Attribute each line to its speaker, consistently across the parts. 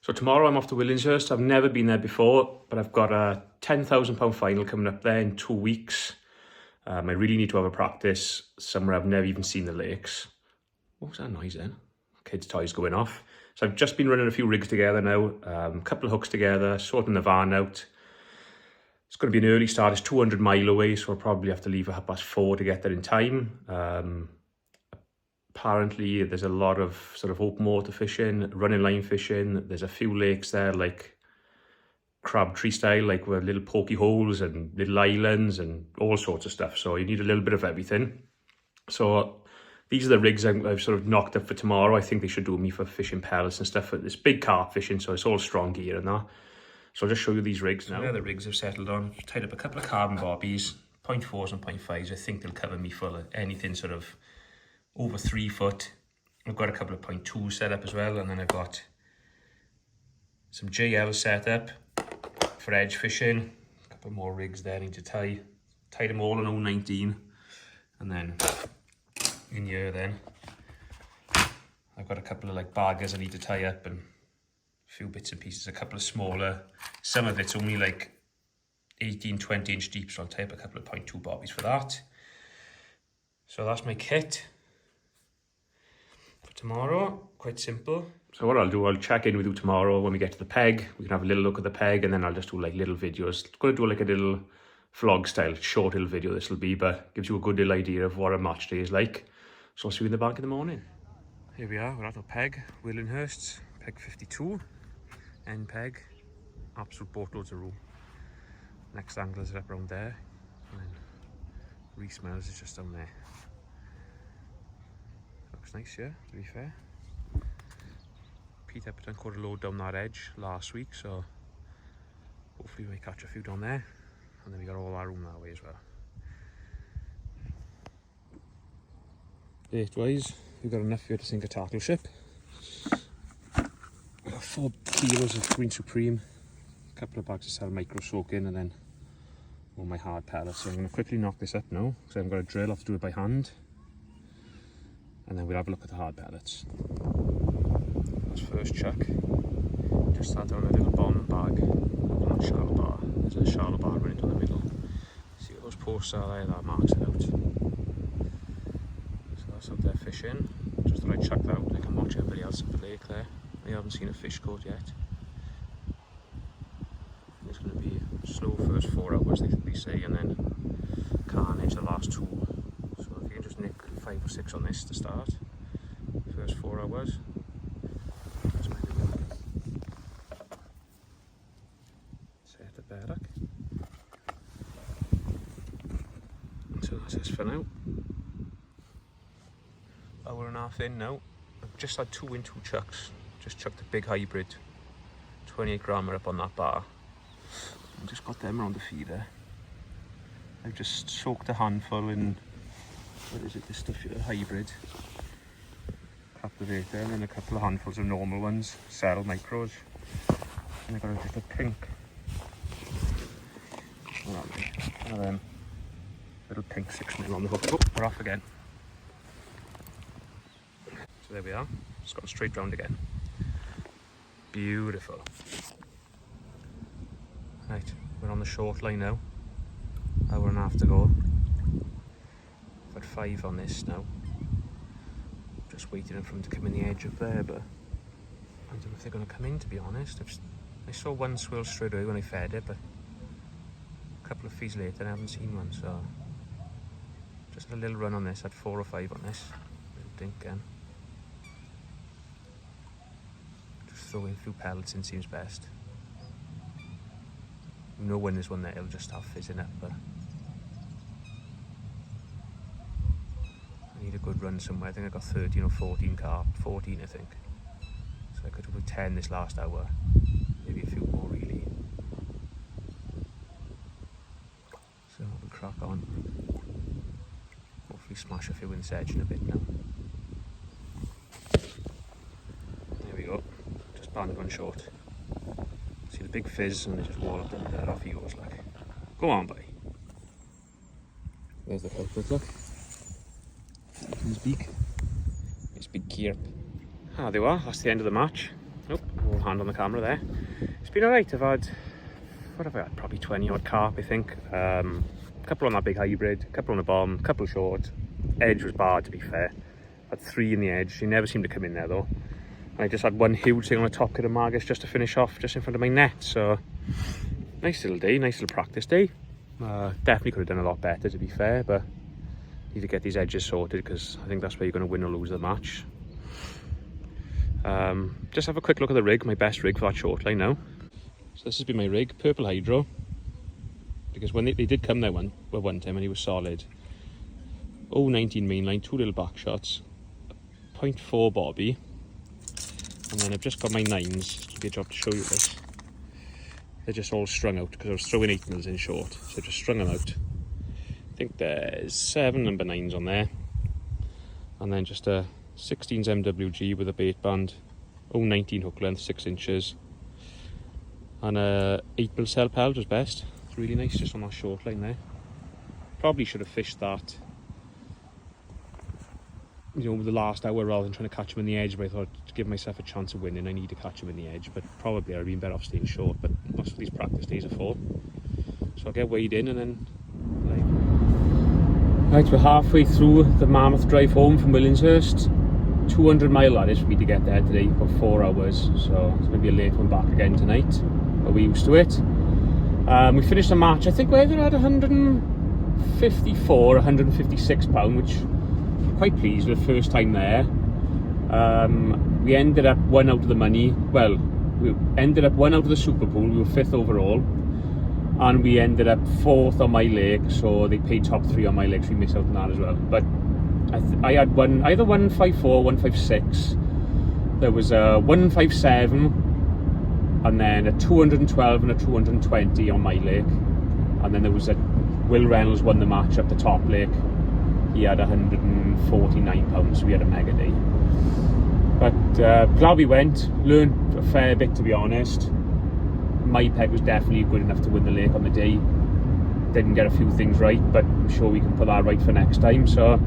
Speaker 1: So tomorrow I'm off to Willinghurst. I've never been there before, but I've got a £10,000 final coming up there in 2 weeks. I really need to have a practice somewhere I've never even seen the lakes. What was that noise then? Kids' toys going off. So I've just been running a few rigs together now, a couple of hooks together, sorting the van out. It's going to be an early start. It's 200 mile away, so I'll probably have to leave at 4:30 to get there in time. Apparently there's a lot of sort of open water fishing, running line fishing. There's a few lakes there like crabtree style, like with little pokey holes and little islands and all sorts of stuff. So you need a little bit of everything. So these are the rigs I've sort of knocked up for tomorrow. I think they should do me for fishing pellets and stuff. It's big carp fishing, so it's all strong gear and that. So I'll just show you these rigs now. There the rigs I've settled on. I've tied up a couple of carbon bobbies, 0.4s and 0.5s. I think they'll cover me for anything sort of over 3 foot. I've got a couple of 0.2s set up as well, and then I've got some JL set up for edge fishing. A couple more rigs there I need to tie. Tied them all in 019, and then in here then I've got a couple of like baggers I need to tie up and a few bits and pieces, a couple of smaller. Some of it's only like 18-20 inch deep, so I'll tie up a couple of 0.2 bobbies for that. So that's my kit for tomorrow. Quite simple. So what I'll do, I'll check in with you tomorrow when we get to the peg. We can have a little look at the peg, and then I'll just do like little videos. I'm going to do like a little vlog style, short little video this will be, but gives you a good little idea of what a match day is like. So I'll see you in the bank in the morning. Here we are, we're at our peg, Willinghurst, peg 52, end peg, absolute boatloads of room. Next anglers are up around there, and then Reese Mills is just down there. Looks nice, yeah, to be fair. Pete Epperton caught a load down that edge last week, so hopefully we catch a few down there, and then we got all our room that way as well. Bait wise, we've got enough here to sink a tackle ship. We've got 4 kilos of Green Supreme, a couple of bags of cell micro soaking, and then all my hard pellets. So I'm going to quickly knock this up now, because I haven't got a drill, I have to do it by hand. And then we'll have a look at the hard pellets. That's first chuck. Just had down a little bomb bag on that shallow bar. There's a shallow bar running down the middle. See what those posts are there, that marks it out. So that's out there fishing. Just thought I'd chuck that out, I can watch everybody else at the lake there. I haven't seen a fish caught yet. It's going to be slow first 4 hours, they say, and then carnage the last 2. So if you can just nick 5 or 6 on this to start, first 4 hours. That's my little set it there, look. So that's this for now. Hour and a half in now. I've just had 2 in 2 chucks. Just chucked a big hybrid 28 grammer up on that bar. And just got them around the feeder. I've just soaked a handful in, what is it, this stuff here, hybrid. Captivator, and then a couple of handfuls of normal ones, cell micros. And I've got just a pink. One of them. Little pink 6mm on the hook. Oh, we're off again. So there we are. Just got straight round again. Beautiful. Right, we're on the short line now. Hour and a half to go. I've had 5 on this now. Just waiting for them to come in the edge up there, but I don't know if they're going to come in, to be honest. I saw one swirl straight away when I fed it, but a couple of feeds later I haven't seen one, so just a little run on this. I had 4 or 5 on this. Little dink again. Just throwing a few pellets in seems best. You know when there's one there, it'll just start fizzing up, but I need a good run somewhere. I think I got 13 or 14 carp, 14 I think. So I could have put 10 this last hour, maybe a few more really. So we'll crack on. Hopefully smash a few in this edge in a bit now. There we go, just bang on short. See the big fizz and they just wall up there, off he goes like. Go on, buddy. There's the culprit, look. His beak. His big gear. Ah, there we are, that's the end of the match. Nope, we'll wrong hand on the camera there. It's been alright. I've had, what have I had? Probably 20 odd carp, I think. A couple on that big hybrid, a couple on the bomb, a couple short. Edge was bad, to be fair. Had 3 in the edge. He never seemed to come in there though. And I just had one huge thing on the top kid of Margus just to finish off just in front of my net. So nice little day, nice little practice day. Definitely could have done a lot better, to be fair, but need to get these edges sorted because I think that's where you're going to win or lose the match. Just have a quick look at the rig, my best rig for that short line now. So this has been my rig, purple hydro, because when they did come there one time and he was solid. 0.19 mainline, 2 little back shots, 0.4 bobby, and then I've just got my 9s. It'll be a job to show you this. They're just all strung out because I was throwing 8 mils in short, so I just strung them out. I think there's 7 number 9s on there, and then just a 16s MWG with a bait band, 0.19 hook length, 6 inches, and a 8 mil cell pelt was best. It's really nice just on that short line there. Probably should have fished that, you know, the last hour rather than trying to catch him in the edge, but I thought to give myself a chance of winning I need to catch him in the edge, but probably I'd have been better off staying short, but that's what these practice days are for. So I'll get weighed in and then right, we're halfway through the mammoth drive home from Willinghurst. 200-mile that is for me to get there today, about 4 hours, so it's going to be a late one back again tonight, but we're used to it. We finished the match, I think we either had 154, 156 pound, which I'm quite pleased with, first time there. We ended up 1 out of the money, well, we ended up 1 out of the Super Pool, we were 5th overall, and we ended up 4th on my lake, so they paid top 3 on my lake, so we missed out on that as well. But I had either 154, 156, there was a 157, and then a 212 and a 220 on my lake, and then there was a Will Reynolds won the match up the top lake. He had 149 pounds, so we had a mega day. But glad we went, learned a fair bit, to be honest. My peg was definitely good enough to win the lake on the day. Didn't get a few things right, but I'm sure we can put that right for next time. So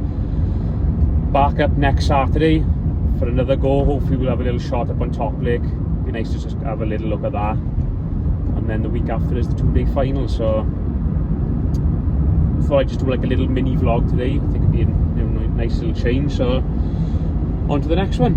Speaker 1: back up next Saturday for another go. Hopefully we'll have a little shot up on top lake. Be nice to just have a little look at that. And then the week after is the 2-day final, so I thought I'd just do like a little mini vlog today. I think it'd be a nice little change, so on to the next one.